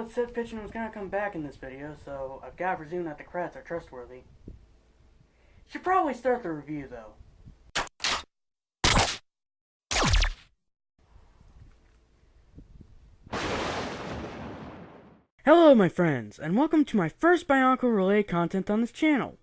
it said Fitchin was gonna come back in this video, so I've got to presume that the credits are trustworthy. Should probably start the review, though. Hello, my friends, and welcome to my first Bionicle-related content on this channel.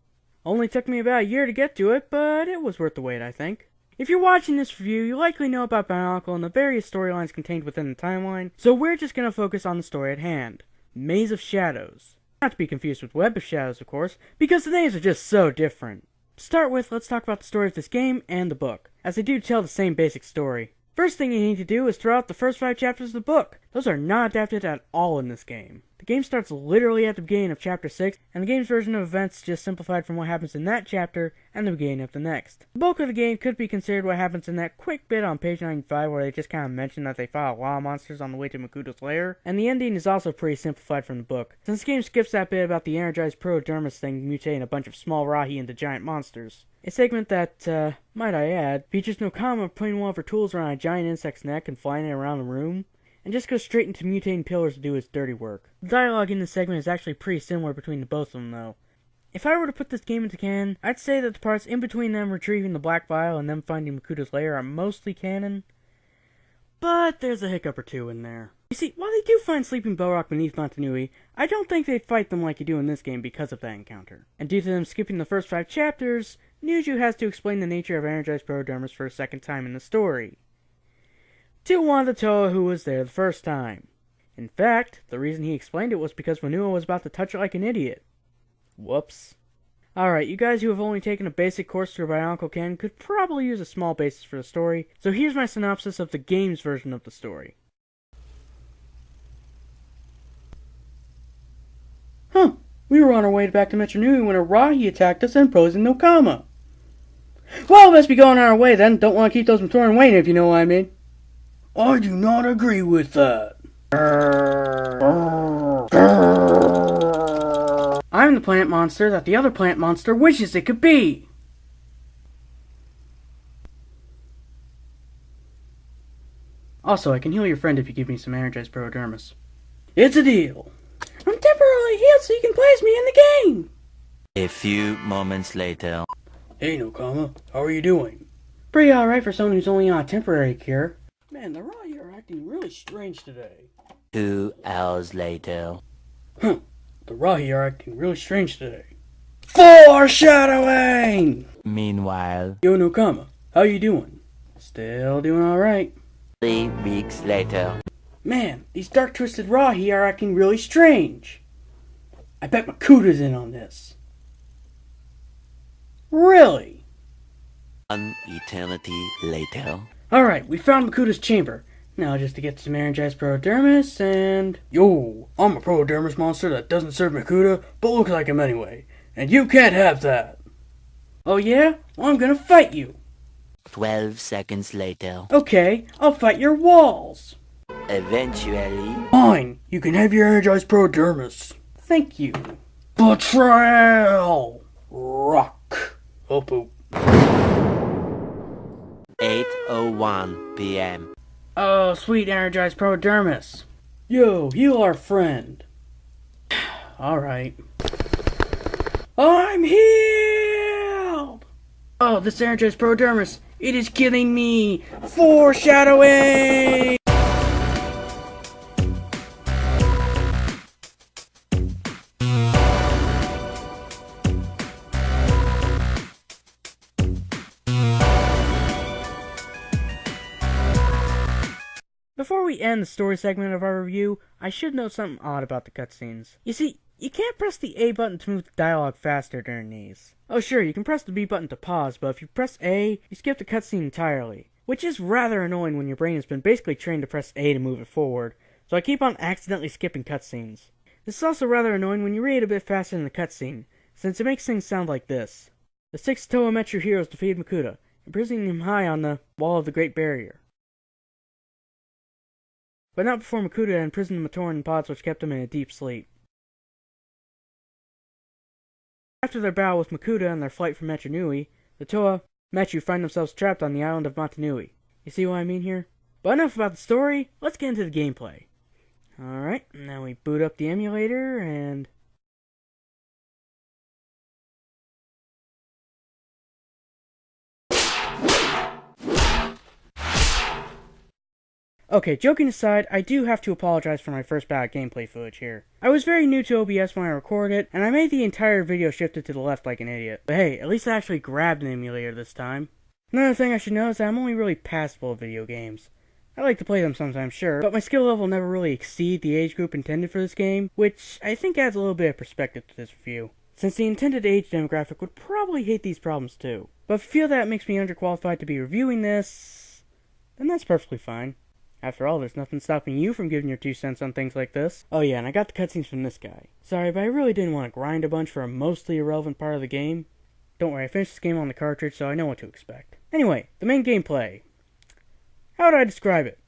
Only took me about a year to get to it, but it was worth the wait, I think. If you're watching this review, you likely know about Bionicle and the various storylines contained within the timeline, so we're just going to focus on the story at hand, Maze of Shadows. Not to be confused with Web of Shadows, of course, because the names are just so different. To start with, let's talk about the story of this game and the book, as they do tell the same basic story. First thing you need to do is throw out the first 5 chapters of the book. Those are not adapted at all in this game. The game starts literally at the beginning of chapter 6, and the game's version of events just simplified from what happens in that chapter and the beginning of the next. The bulk of the game could be considered what happens in that quick bit on page 95 where they just kind of mention that they fought a lot of monsters on the way to Makuto's lair, and the ending is also pretty simplified from the book, since the game skips that bit about the energized protodermis thing mutating a bunch of small Rahi into giant monsters. A segment that, might I add, features Nokama putting one of her tools around a giant insect's neck and flying it around the room, and just goes straight into mutating pillars to do his dirty work. The dialogue in this segment is actually pretty similar between the both of them, though. If I were to put this game into canon, I'd say that the parts in between them retrieving the Black Vial and them finding Makuto's lair are mostly canon, but there's a hiccup or two in there. You see, while they do find Sleeping Belrock beneath Montanui, I don't think they'd fight them like you do in this game because of that encounter. And due to them skipping the first 5 chapters, Nuju has to explain the nature of energized protodermis for a second time in the story, to one of the Toa who was there the first time. In fact, the reason he explained it was because Renewal was about to touch it like an idiot. Whoops. Alright, you guys who have only taken a basic course through Bionicle canon could probably use a small basis for the story, so here's my synopsis of the game's version of the story. We were on our way back to Metronui when a Rahi attacked us and poisoned Nokama. Well, let's be going on our way then. Don't want to keep those Matoran waiting, if you know what I mean. I do not agree with that. I'm the plant monster that the other plant monster wishes it could be. Also, I can heal your friend if you give me some energized protodermis. It's a deal. I'm temporarily healed so you can place me in the game. A few moments later. Hey Nokama, how are you doing? Pretty alright for someone who's only on a temporary cure. Man, the Rahi are acting really strange today. 2 hours later. The Rahi are acting really strange today. Foreshadowing! Meanwhile. Yo Nokama, how you doing? Still doing alright. 3 weeks later. Man, these dark twisted Rahi are acting really strange. I bet Makuto's in on this. Really? 1 eternity later. Alright, we found Makuto's chamber. Now just to get some energized protodermis and... Yo, I'm a protodermis monster that doesn't serve Makuto, but looks like him anyway. And you can't have that. Oh yeah? Well, I'm gonna fight you. 12 seconds later. Okay, I'll fight your walls. Eventually. Fine, you can have your energized protodermis. Thank you. Betrayal! Rock. Oh poop. 8:01 p.m. Oh, sweet energized protodermis. Yo, heal our friend. Alright. I'm healed! Oh, this energized protodermis, it is killing me! Foreshadowing! Before we end the story segment of our review, I should note something odd about the cutscenes. You see, you can't press the A button to move the dialogue faster during these. Oh sure, you can press the B button to pause, but if you press A, you skip the cutscene entirely. Which is rather annoying when your brain has been basically trained to press A to move it forward, so I keep on accidentally skipping cutscenes. This is also rather annoying when you read a bit faster than the cutscene, since it makes things sound like this. The 6 Toa Metru heroes defeated Makuta, imprisoning him high on the wall of the Great Barrier. But not before Makuta had imprisoned the Matoran in pods which kept him in a deep sleep. After their battle with Makuta and their flight from Metronui, the Toa Metru find themselves trapped on the island of Montanui. You see what I mean here? But enough about the story, let's get into the gameplay. Alright, now we boot up the emulator and... Okay, joking aside, I do have to apologize for my first bad gameplay footage here. I was very new to OBS when I recorded it, and I made the entire video shifted to the left like an idiot. But hey, at least I actually grabbed an emulator this time. Another thing I should know is that I'm only really passable at video games. I like to play them sometimes, sure, but my skill level never really exceed the age group intended for this game, which I think adds a little bit of perspective to this review, since the intended age demographic would probably hate these problems too. But if you feel that it makes me underqualified to be reviewing this, then that's perfectly fine. After all, there's nothing stopping you from giving your 2 cents on things like this. Oh yeah, and I got the cutscenes from this guy. Sorry, but I really didn't want to grind a bunch for a mostly irrelevant part of the game. Don't worry, I finished this game on the cartridge, so I know what to expect. Anyway, the main gameplay. How would I describe it?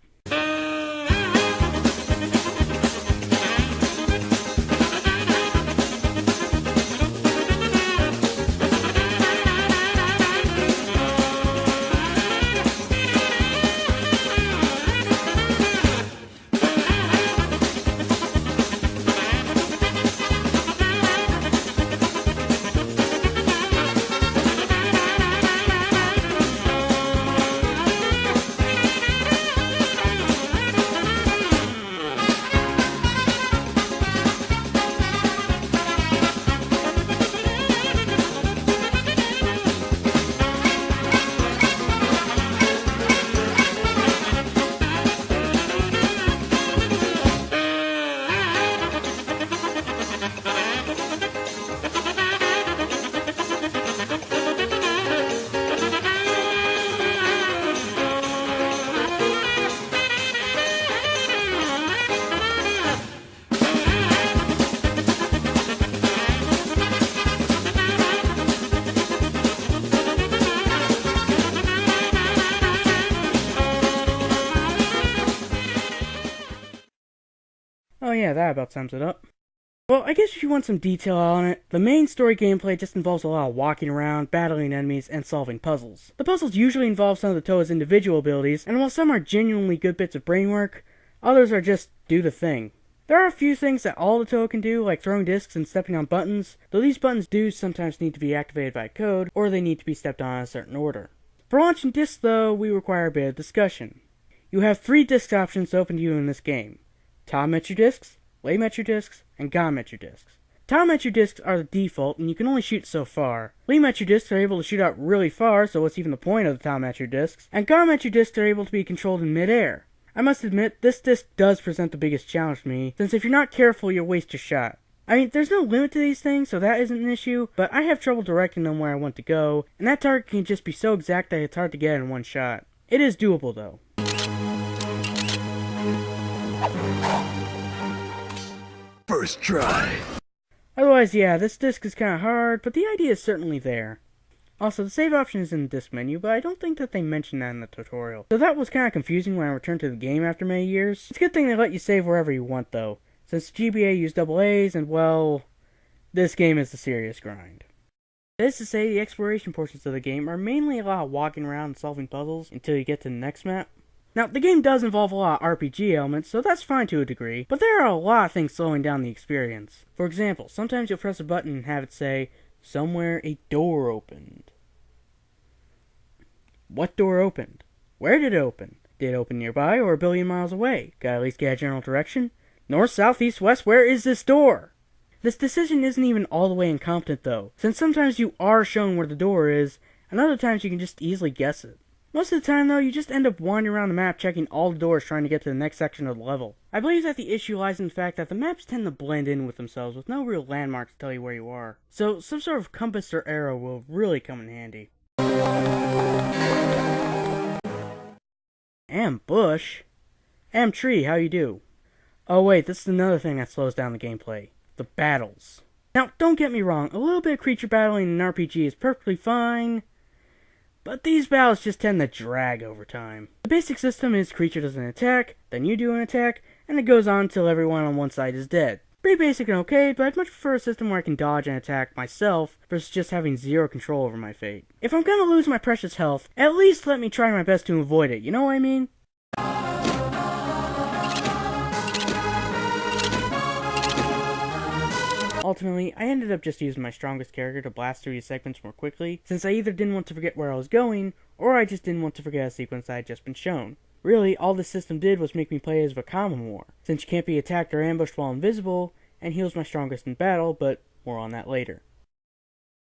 Oh yeah, that about sums it up. Well, I guess if you want some detail on it, the main story gameplay just involves a lot of walking around, battling enemies, and solving puzzles. The puzzles usually involve some of the Toa's individual abilities, and while some are genuinely good bits of brain work, others are just do the thing. There are a few things that all the Toa can do, like throwing discs and stepping on buttons, though these buttons do sometimes need to be activated by code, or they need to be stepped on in a certain order. For launching discs, though, we require a bit of discussion. You have 3 disc options open to you in this game. Tom Metro discs, Lay Metro discs, and God Metro discs. Tom Metro discs are the default, and you can only shoot so far. Lee Metro discs are able to shoot out really far, so what's even the point of the Tom Metro discs? And God Metro discs are able to be controlled in mid-air. I must admit, this disc does present the biggest challenge to me, since if you're not careful, you'll waste your shot. I mean, there's no limit to these things, so that isn't an issue, but I have trouble directing them where I want to go, and that target can just be so exact that it's hard to get in one shot. It is doable, though. First try. Otherwise, yeah, this disc is kinda hard, but the idea is certainly there. Also, the save option is in the disc menu, but I don't think that they mentioned that in the tutorial. So that was kinda confusing when I returned to the game after many years. It's a good thing they let you save wherever you want, though, since GBA used AA's, and well, this game is a serious grind. That is to say, the exploration portions of the game are mainly a lot of walking around and solving puzzles until you get to the next map. Now, the game does involve a lot of RPG elements, so that's fine to a degree, but there are a lot of things slowing down the experience. For example, sometimes you'll press a button and have it say, somewhere a door opened. What door opened? Where did it open? Did it open nearby or a billion miles away? Gotta at least get a general direction? North, south, east, west, where is this door? This decision isn't even all the way incompetent though, since sometimes you are shown where the door is, and other times you can just easily guess it. Most of the time, though, you just end up wandering around the map checking all the doors trying to get to the next section of the level. I believe that the issue lies in the fact that the maps tend to blend in with themselves with no real landmarks to tell you where you are. So some sort of compass or arrow will really come in handy. Ambush? Tree, how you do? Oh wait, this is another thing that slows down the gameplay. The battles. Now, don't get me wrong, a little bit of creature battling in an RPG is perfectly fine, but these battles just tend to drag over time. The basic system is creature does an attack, then you do an attack, and it goes on until everyone on one side is dead. Pretty basic and okay, but I'd much prefer a system where I can dodge and attack myself versus just having zero control over my fate. If I'm gonna lose my precious health, at least let me try my best to avoid it, you know what I mean? ultimately, I ended up just using my strongest character to blast through these segments more quickly, since I either didn't want to forget where I was going, or I just didn't want to forget a sequence I had just been shown. Really, all this system did was make me play as Vakama more, since you can't be attacked or ambushed while invisible, and heals my strongest in battle, but more on that later.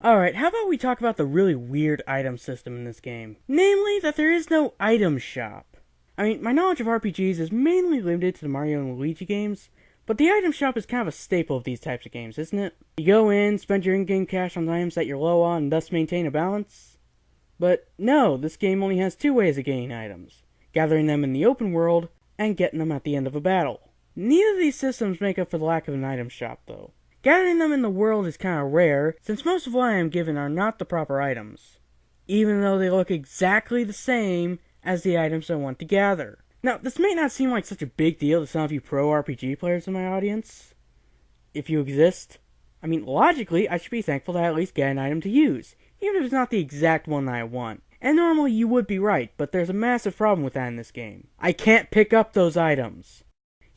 Alright, how about we talk about the really weird item system in this game? Namely, that there is no item shop. I mean, my knowledge of RPGs is mainly limited to the Mario and Luigi games, but the item shop is kind of a staple of these types of games, isn't it? You go in, spend your in-game cash on items that you're low on, and thus maintain a balance? But no, this game only has two ways of gaining items: gathering them in the open world, and getting them at the end of a battle. Neither of these systems make up for the lack of an item shop, though. Gathering them in the world is kinda rare, since most of what I am given are not the proper items, even though they look exactly the same as the items I want to gather. Now, this may not seem like such a big deal to some of you pro RPG players in my audience, if you exist. I mean, logically, I should be thankful that I at least get an item to use, even if it's not the exact one that I want. And normally you would be right, but there's a massive problem with that in this game. I can't pick up those items.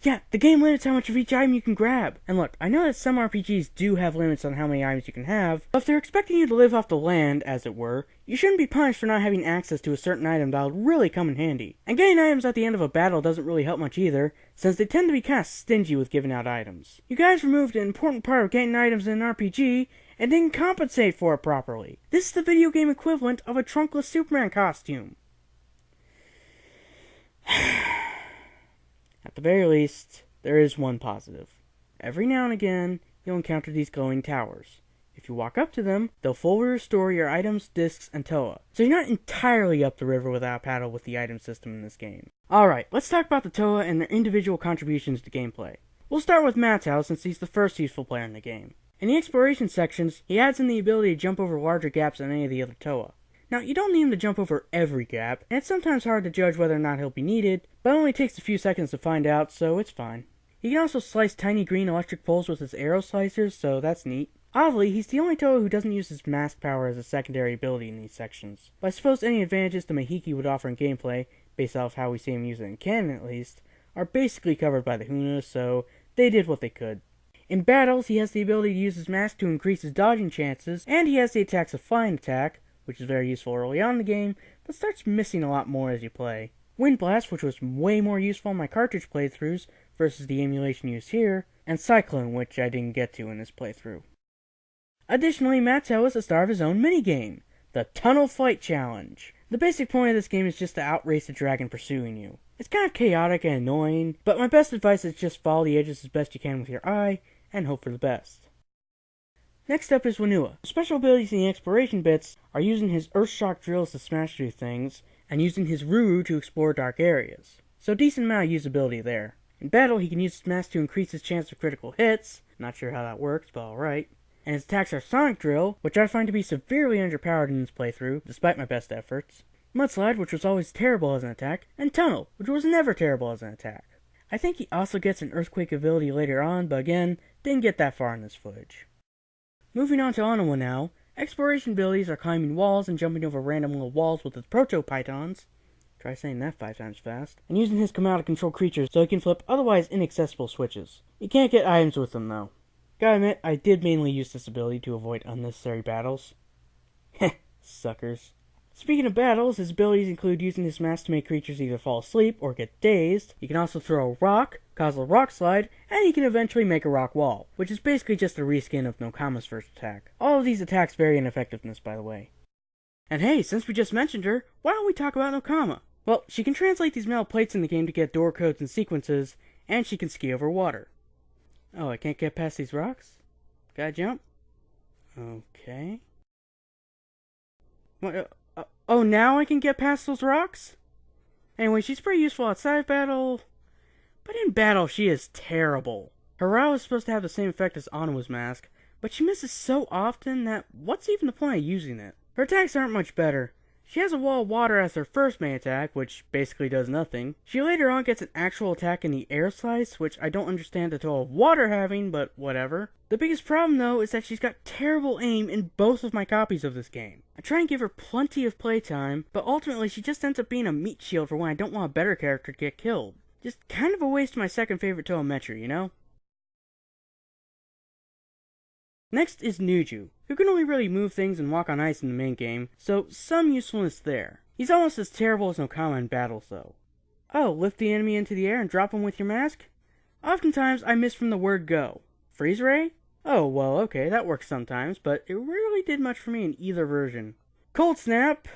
Yeah, the game limits how much of each item you can grab. And look, I know that some RPGs do have limits on how many items you can have, but if they're expecting you to live off the land, as it were, you shouldn't be punished for not having access to a certain item that'll really come in handy. And getting items at the end of a battle doesn't really help much either, since they tend to be kinda stingy with giving out items. You guys removed an important part of getting items in an RPG, and didn't compensate for it properly. This is the video game equivalent of a trunkless Superman costume. At the very least, there is one positive. Every now and again, you'll encounter these glowing towers. If you walk up to them, they'll fully restore your items, discs, and Toa. So you're not entirely up the river without a paddle with the item system in this game. Alright, let's talk about the Toa and their individual contributions to gameplay. We'll start with Mattel since he's the first useful player in the game. In the exploration sections, he adds in the ability to jump over larger gaps than any of the other Toa. Now, you don't need him to jump over every gap, and it's sometimes hard to judge whether or not he'll be needed, but it only takes a few seconds to find out, so it's fine. He can also slice tiny green electric poles with his arrow slicers, so that's neat. Oddly, he's the only Toa who doesn't use his mask power as a secondary ability in these sections. But I suppose any advantages the Mahiki would offer in gameplay, based off how we see him use it in canon at least, are basically covered by the Huna, so they did what they could. In battles, he has the ability to use his mask to increase his dodging chances, and he has the attacks of Flying Attack, which is very useful early on in the game, but starts missing a lot more as you play. Wind Blast, which was way more useful in my cartridge playthroughs versus the emulation used here, and Cyclone, which I didn't get to in this playthrough. Additionally, Mattel is the star of his own minigame, the Tunnel Fight Challenge. The basic point of this game is just to outrace the dragon pursuing you. It's kind of chaotic and annoying, but my best advice is just follow the edges as best you can with your eye, and hope for the best. Next up is Renewal. Special abilities in the exploration bits are using his Earthshock drills to smash through things, and using his Ruru to explore dark areas. So decent amount of usability there. In battle, he can use his mask to increase his chance of critical hits, not sure how that works, but alright. And his attacks are Sonic Drill, which I find to be severely underpowered in this playthrough, despite my best efforts. Mudslide, which was always terrible as an attack, and Tunnel, which was never terrible as an attack. I think he also gets an Earthquake ability later on, but again, didn't get that far in this footage. Moving on to Onawa now, exploration abilities are climbing walls and jumping over random little walls with his proto-pythons, try saying that 5 times fast, and using his command to control creatures so he can flip otherwise inaccessible switches. You can't get items with them though. Gotta admit, I did mainly use this ability to avoid unnecessary battles. Heh, suckers. Speaking of battles, his abilities include using his mask to make creatures either fall asleep or get dazed. He can also throw a rock, cause a rock slide, and he can eventually make a rock wall, which is basically just a reskin of Nokama's first attack. All of these attacks vary in effectiveness, by the way. And hey, since we just mentioned her, why don't we talk about Nokama? Well, she can translate these metal plates in the game to get door codes and sequences, and she can ski over water. Oh, I can't get past these rocks? Gotta jump? Okay. What? Oh, now I can get past those rocks? Anyway, she's pretty useful outside of battle, but in battle she is terrible. Her Rao is supposed to have the same effect as Onawa's mask, but she misses so often that what's even the point of using it? Her attacks aren't much better. She has a wall of water as her first main attack, which basically does nothing. She later on gets an actual attack in the air slice, which I don't understand the total of water having, but whatever. The biggest problem though is that she's got terrible aim in both of my copies of this game. I try and give her plenty of playtime, but ultimately she just ends up being a meat shield for when I don't want a better character to get killed. Just kind of a waste of my second favorite Toa Metri, you know? Next is Nuju, who can only really move things and walk on ice in the main game, so some usefulness there. He's almost as terrible as Okama in battles though. Oh, lift the enemy into the air and drop him with your mask? Oftentimes I miss from the word go. Freeze ray? Oh, well, okay, that works sometimes, but it rarely did much for me in either version. Cold Snap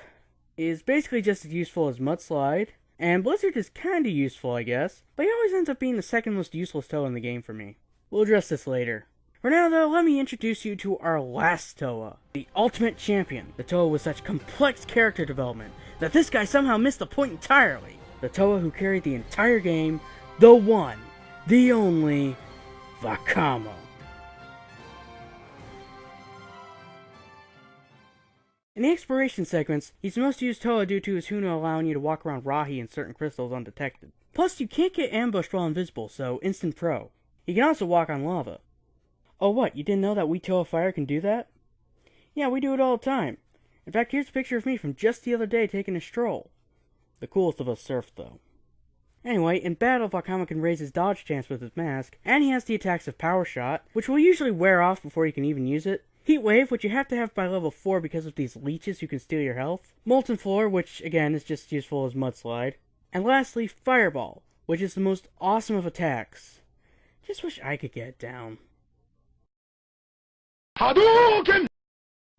is basically just as useful as Mudslide, and Blizzard is kinda useful, I guess, but he always ends up being the second most useless Toa in the game for me. We'll address this later. For now, though, let me introduce you to our last Toa, the Ultimate Champion, the Toa with such complex character development that this guy somehow missed the point entirely. The Toa who carried the entire game, the one, the only, Wakamo. In the exploration segments, he's the most used Toa due to his Huna allowing you to walk around Rahi and certain crystals undetected. Plus, you can't get ambushed while invisible, so instant pro. He can also walk on lava. Oh what, you didn't know that we Toa Fire can do that? Yeah, we do it all the time. In fact, here's a picture of me from just the other day taking a stroll. The coolest of us surfed, though. Anyway, in battle, Wakamo can raise his dodge chance with his mask, and he has the attacks of Power Shot, which will usually wear off before you can even use it. Heat Wave, which you have to have by level 4 because of these leeches who can steal your health. Molten Floor, which again is just useful as Mudslide. And lastly, Fireball, which is the most awesome of attacks. Just wish I could get it down. Hadouken!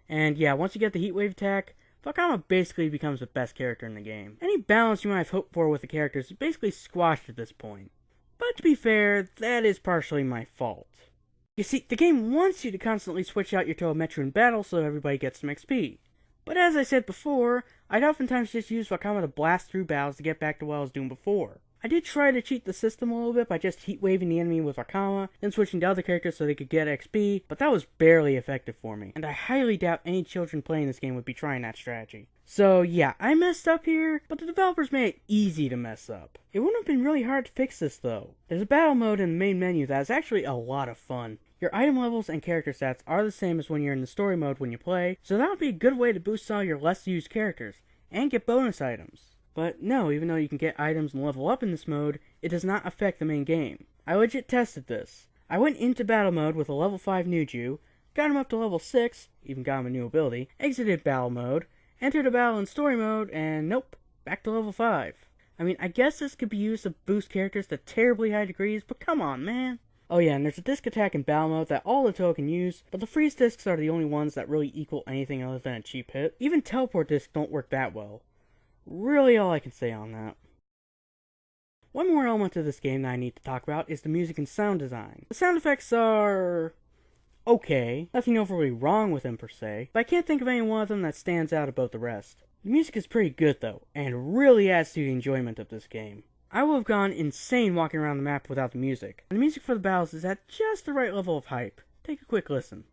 And yeah, once you get the Heat Wave attack, Wakamo basically becomes the best character in the game. Any balance you might have hoped for with the characters is basically squashed at this point. But to be fair, that is partially my fault. You see, the game wants you to constantly switch out your Toa Metru in battle so everybody gets some XP. But as I said before, I'd oftentimes just use Wakamo to blast through battles to get back to what I was doing before. I did try to cheat the system a little bit by just heat waving the enemy with Wakamo, then switching to other characters so they could get XP, but that was barely effective for me, and I highly doubt any children playing this game would be trying that strategy. So yeah, I messed up here, but the developers made it easy to mess up. It wouldn't have been really hard to fix this though. There's a battle mode in the main menu that is actually a lot of fun. Your item levels and character stats are the same as when you're in the story mode when you play, so that would be a good way to boost some of your less used characters, and get bonus items. But no, even though you can get items and level up in this mode, it does not affect the main game. I legit tested this. I went into battle mode with a level 5 Nuju, got him up to level 6, even got him a new ability, exited battle mode, entered a battle in story mode, and nope, back to level 5. I mean, I guess this could be used to boost characters to terribly high degrees, but come on, man. Oh yeah, and there's a disc attack in battle mode that all the Toa can use, but the freeze discs are the only ones that really equal anything other than a cheap hit. Even teleport discs don't work that well. Really all I can say on that. One more element to this game that I need to talk about is the music and sound design. The sound effects are okay, nothing overly wrong with them per se, but I can't think of any one of them that stands out above the rest. The music is pretty good though, and really adds to the enjoyment of this game. I would have gone insane walking around the map without the music, and the music for the battles is at just the right level of hype. Take a quick listen.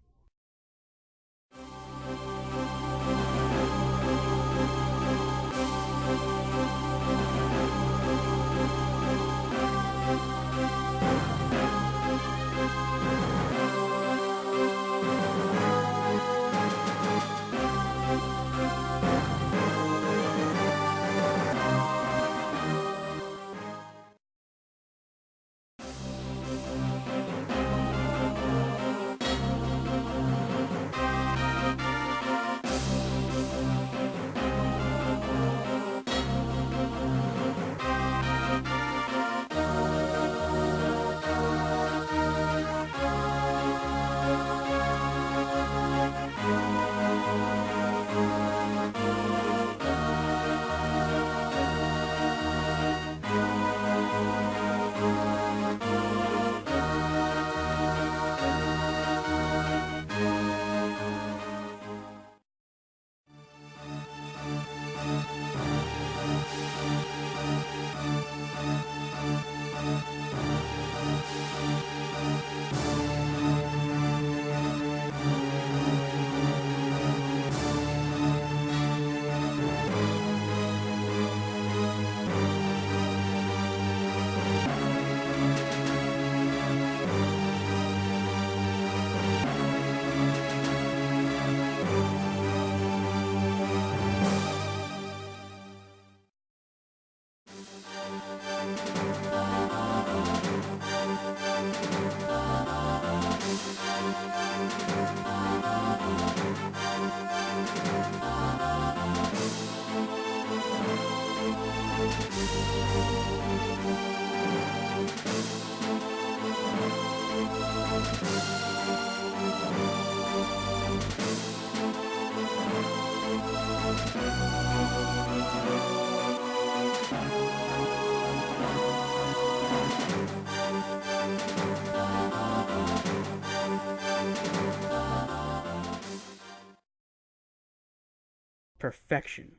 perfection.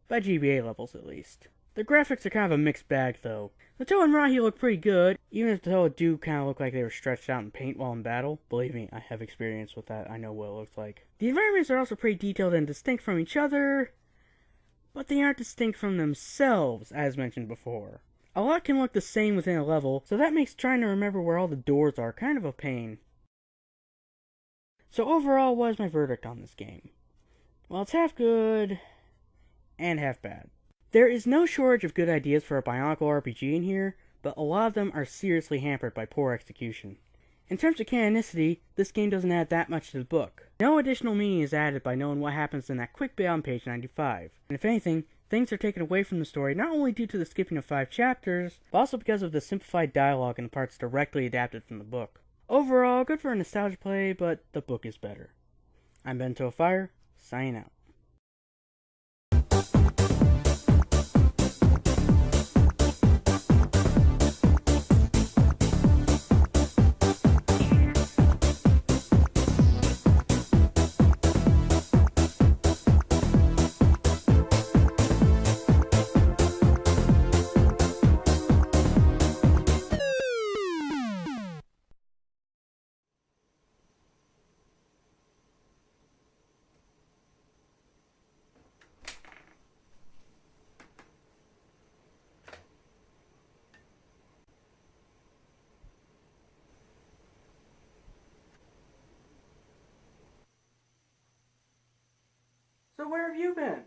By GBA levels, at least. The graphics are kind of a mixed bag, though. The Toe and Rahi look pretty good, even if the Toe do kind of look like they were stretched out in paint while in battle. Believe me, I have experience with that. I know what it looks like. The environments are also pretty detailed and distinct from each other, but they aren't distinct from themselves, as mentioned before. A lot can look the same within a level, so that makes trying to remember where all the doors are kind of a pain. So overall, what is my verdict on this game? Well, it's half good and half bad. There is no shortage of good ideas for a Bionicle RPG in here, but a lot of them are seriously hampered by poor execution. In terms of canonicity, this game doesn't add that much to the book. No additional meaning is added by knowing what happens in that quick bit on page 95. And if anything, things are taken away from the story not only due to the skipping of 5 chapters, but also because of the simplified dialogue in the parts directly adapted from the book. Overall, good for a nostalgia play, but the book is better. I'm Bento Fire, signing out. So where have you been?